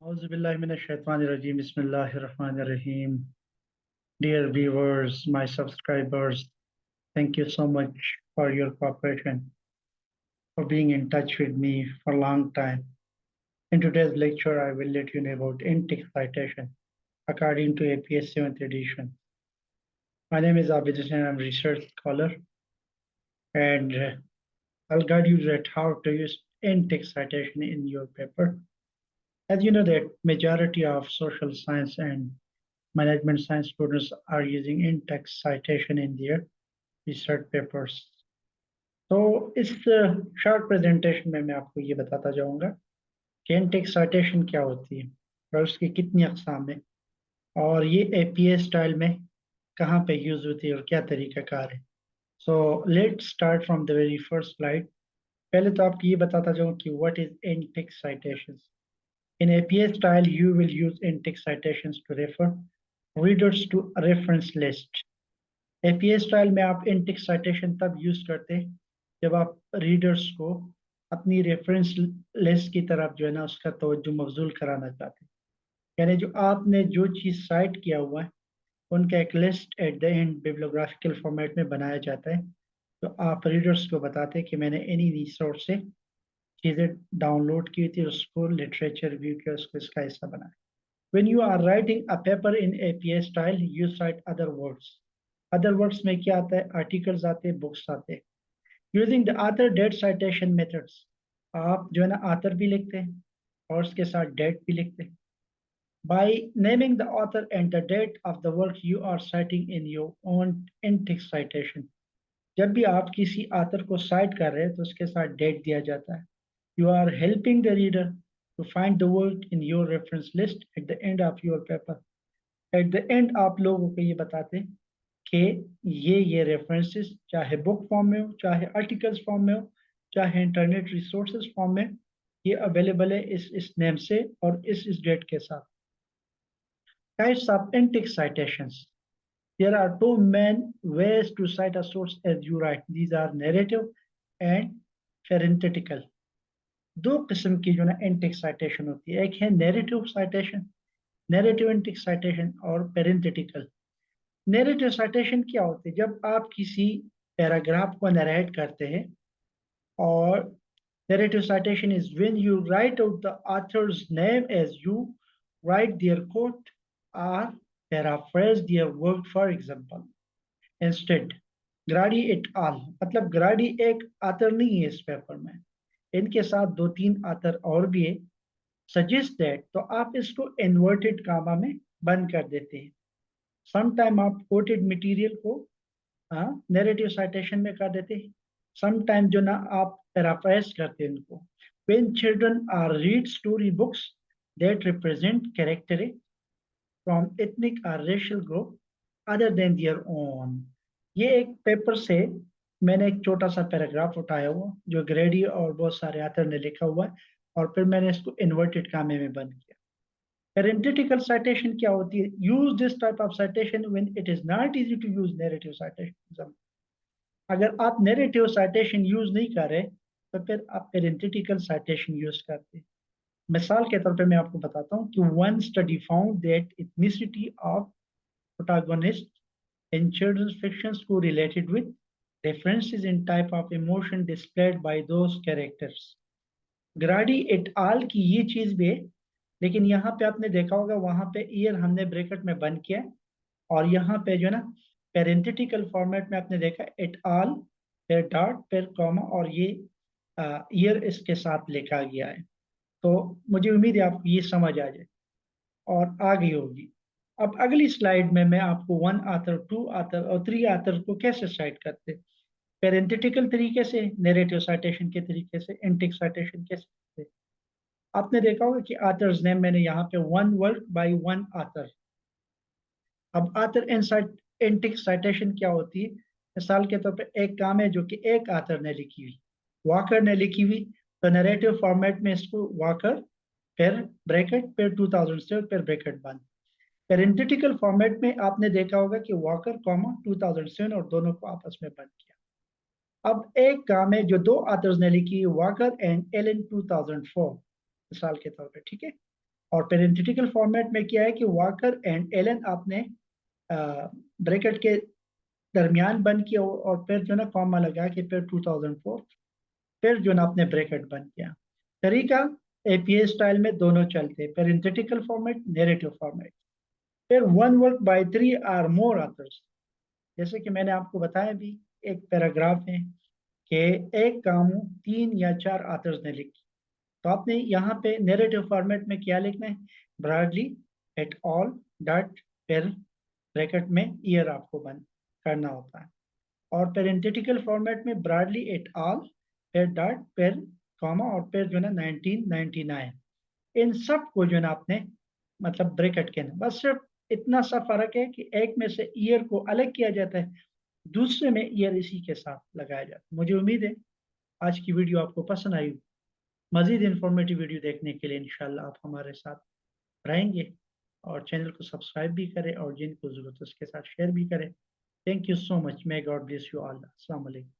Auzubillahiminash-shaytanir-rajeem. Bismillahir-rahmanir-rahim. Dear viewers, my subscribers, thank you so much for your cooperation, for being in touch with me for a long time. In today's lecture, I will let you know about in-text citation according to APA 7th edition. My name is Abid and I'm a research scholar, and I'll guide you that how to use in-text citation in your paper. As you know that majority of social science and management science students are using in-text citation in their research papers. तो इस short presentation में मैं आपको ये बताता जाऊंगा कि in-text citation क्या होती है और उसकी कितनी अक़साम है और ये APA स्टाइल में कहाँ पे यूज होती है और क्या तरीक़ाकार है. So let's start from the very first slide. पहले तो आपको ये बताता जाऊँ कि what is in-text citations. In APA style, you will use in-text citations to refer readers to a reference list. APA style में आप in-text citation तब यूज करते हैं जब आप रीडर्स को अपनी रेफरेंस लिस्ट की तरफ जो है ना उसका तवज्जो मबजूल कराना चाहते हैं. यानी जो आपने जो चीज़ साइट किया हुआ है उनका एक list at the end bibliographical format में बनाया जाता है. तो आप रीडर्स को बताते हैं कि मैंने एनी रिसोर्स से चीज़ें डाउनलोड की थी, उसको लिटरेचर रिव्यू किया, उसको इसका हिस्सा बनाया. When you are writing a paper in APA style, you cite other works. Other works में क्या आता है? आर्टिकल्स आते हैं, बुक्स आते हैं. Using the author date citation methods, आप जो है ना author भी लिखते हैं और उसके साथ date भी लिखते हैं. By naming the author and the date of the work you are citing in your own in-text citation. जब भी आप किसी author को cite कर रहे हैं तो उसके साथ date दिया जाता है. You are helping the reader to find the work in your reference list at the end of your paper. At the end आप लोगों को ये बताते हैं कि ये रेफरेंसेस चाहे बुक फॉर्म में हो, चाहे आर्टिकल्स फॉर्म में हो, चाहे इंटरनेट रिसोर्सेज फॉर्म में, ये अवेलेबल है इस नेम से और इस डेट के साथ. Types of in-text citations. There are two main ways to cite a source as you write. These are narrative and parenthetical. दो किस्म की जो ना in-text citation होती है. एक है narrative citation, narrative in-text citation और parenthetical. Narrative citation क्या होती है? जब आप किसी पैराग्राफ को नरेट करते हैं और narrative citation is when you write out the author's name as you write their quote or paraphrase their work. For example, instead, Grady et al, मतलब ग्राडी एक आथर नहीं है इस पेपर में, इनके साथ दो तीन आथर और भी है, सजेस्ट दैट, तो आप इसको इन्वर्टेड कामा में बंद कर देते हैं. समटाइम आप कोटेड मटेरियल को नैरेटिव साइटेशन में कर देते हैं, समटाइम जो ना आप पैराफ्रेज करते हैं उनको. When children are read story books that represent character from ethnic और racial group other than their own. ये एक पेपर से मैंने एक छोटा सा पैराग्राफ उठाया हुआ जो ग्रेडी और बहुत सारे आथर ने लिखा हुआ है और फिर मैंने इसको इन्वर्टेड कामे में बंद किया. Parenthetical citation क्या होती है? Use this type of citation when it is not easy to use narrative citation. अगर आप narrative citation यूज नहीं कर रहे तो फिर आप parenthetical citation यूज करते हैं. मिसाल के तौर पे मैं आपको बताता हूँ कि one study found that ethnicity of protagonists in children's fictions correlated with differences in type of emotion displayed by those characters. Grady et al की ये चीज भी है, लेकिन यहाँ पे आपने देखा होगा वहां पे ईयर हमने ब्रैकेट में बंद किया है और यहाँ पे जो है ना पैरेंथेटिकल फॉर्मेट में आपने देखा एट आल फिर डॉट फिर कॉमा और ये ईयर इसके साथ लिखा गया है. तो मुझे उम्मीद है आपको ये समझ आ जाए और आ गई होगी. अब अगली स्लाइड में मैं आपको वन आथर, टू आथर और थ्री आथर को कैसे साइट करते हैं, पैरेंथेटिकल तरीके से, नैरेटिव साइटेशन के तरीके से, in-text citation कैसे. आपने देखा होगा कि आथर्स नेम मैंने यहाँ पे one work by one author. अब आथर in-text citation क्या होती है? मिसाल के तौर पे एक काम है जो कि एक आथर ने लिखी हुई, वॉकर ने लिखी हुई, तो नैरेटिव फॉर्मेट में इसको वॉकर फिर ब्रैकेट फिर 2007 फिर ब्रैकेट बंद. पैरेंथेटिकल फॉर्मेट में आपने देखा होगा कि वॉकर कॉमा 2007 और दोनों को आपस में बंद किया. अब एक काम है जो दो आथर्स ने लिखी, वॉकर एंड एलन 2004 मिसाल के तौर पे, ठीक है. और पेरेंथेटिकल फॉर्मेट में क्या है कि वॉकर एंड एलन आपने ब्रैकेट के दरमियान बंद किया और फिर जो ना कॉमा लगा के फिर 2004 फिर जो ना आपने ब्रैकेट बंद किया। तरीका एपीए स्टाइल में दोनों चलते हैं, पेरेंथेटिकल फॉर्मेट, नैरेटिव फॉर्मेट। फिर one work by three or more authors, जैसे कि मैंने आपको बताया भी, एक पैराग्राफ है कि एक काम 3 या 4 ऑथर्स ने लिखी, तो आपने यहाँ पे नैरेटिव फॉर्मेट में क्या लिखना है, ब्रॉडली एट ऑल डॉट फिर ब्रैकेट में ईयर आपको बंद करना होता है। और पेरेंथेटिकल फॉर्मेट में ब्रॉडली एट ऑल फिर डॉट फिर कॉमा और फिर जो है ना 1999, इन सब को जो है ना आपने मतलब ब्रैकेट के ना, बस सिर्फ इतना सा फर्क है कि एक में से ईयर को अलग किया जाता है, दूसरे में ईयर इसी के साथ लगाया जाता है। मुझे उम्मीद है आज की वीडियो आपको पसंद आई। मजीद इंफॉर्मेटिव वीडियो देखने के लिए इंशाल्लाह आप हमारे साथ रहेंगे, और चैनल को सब्सक्राइब भी करें और जिनको ज़रूरत है उसके साथ शेयर भी करें। Thank you so much, may God bless you all. अस्सलाम वालेकुम।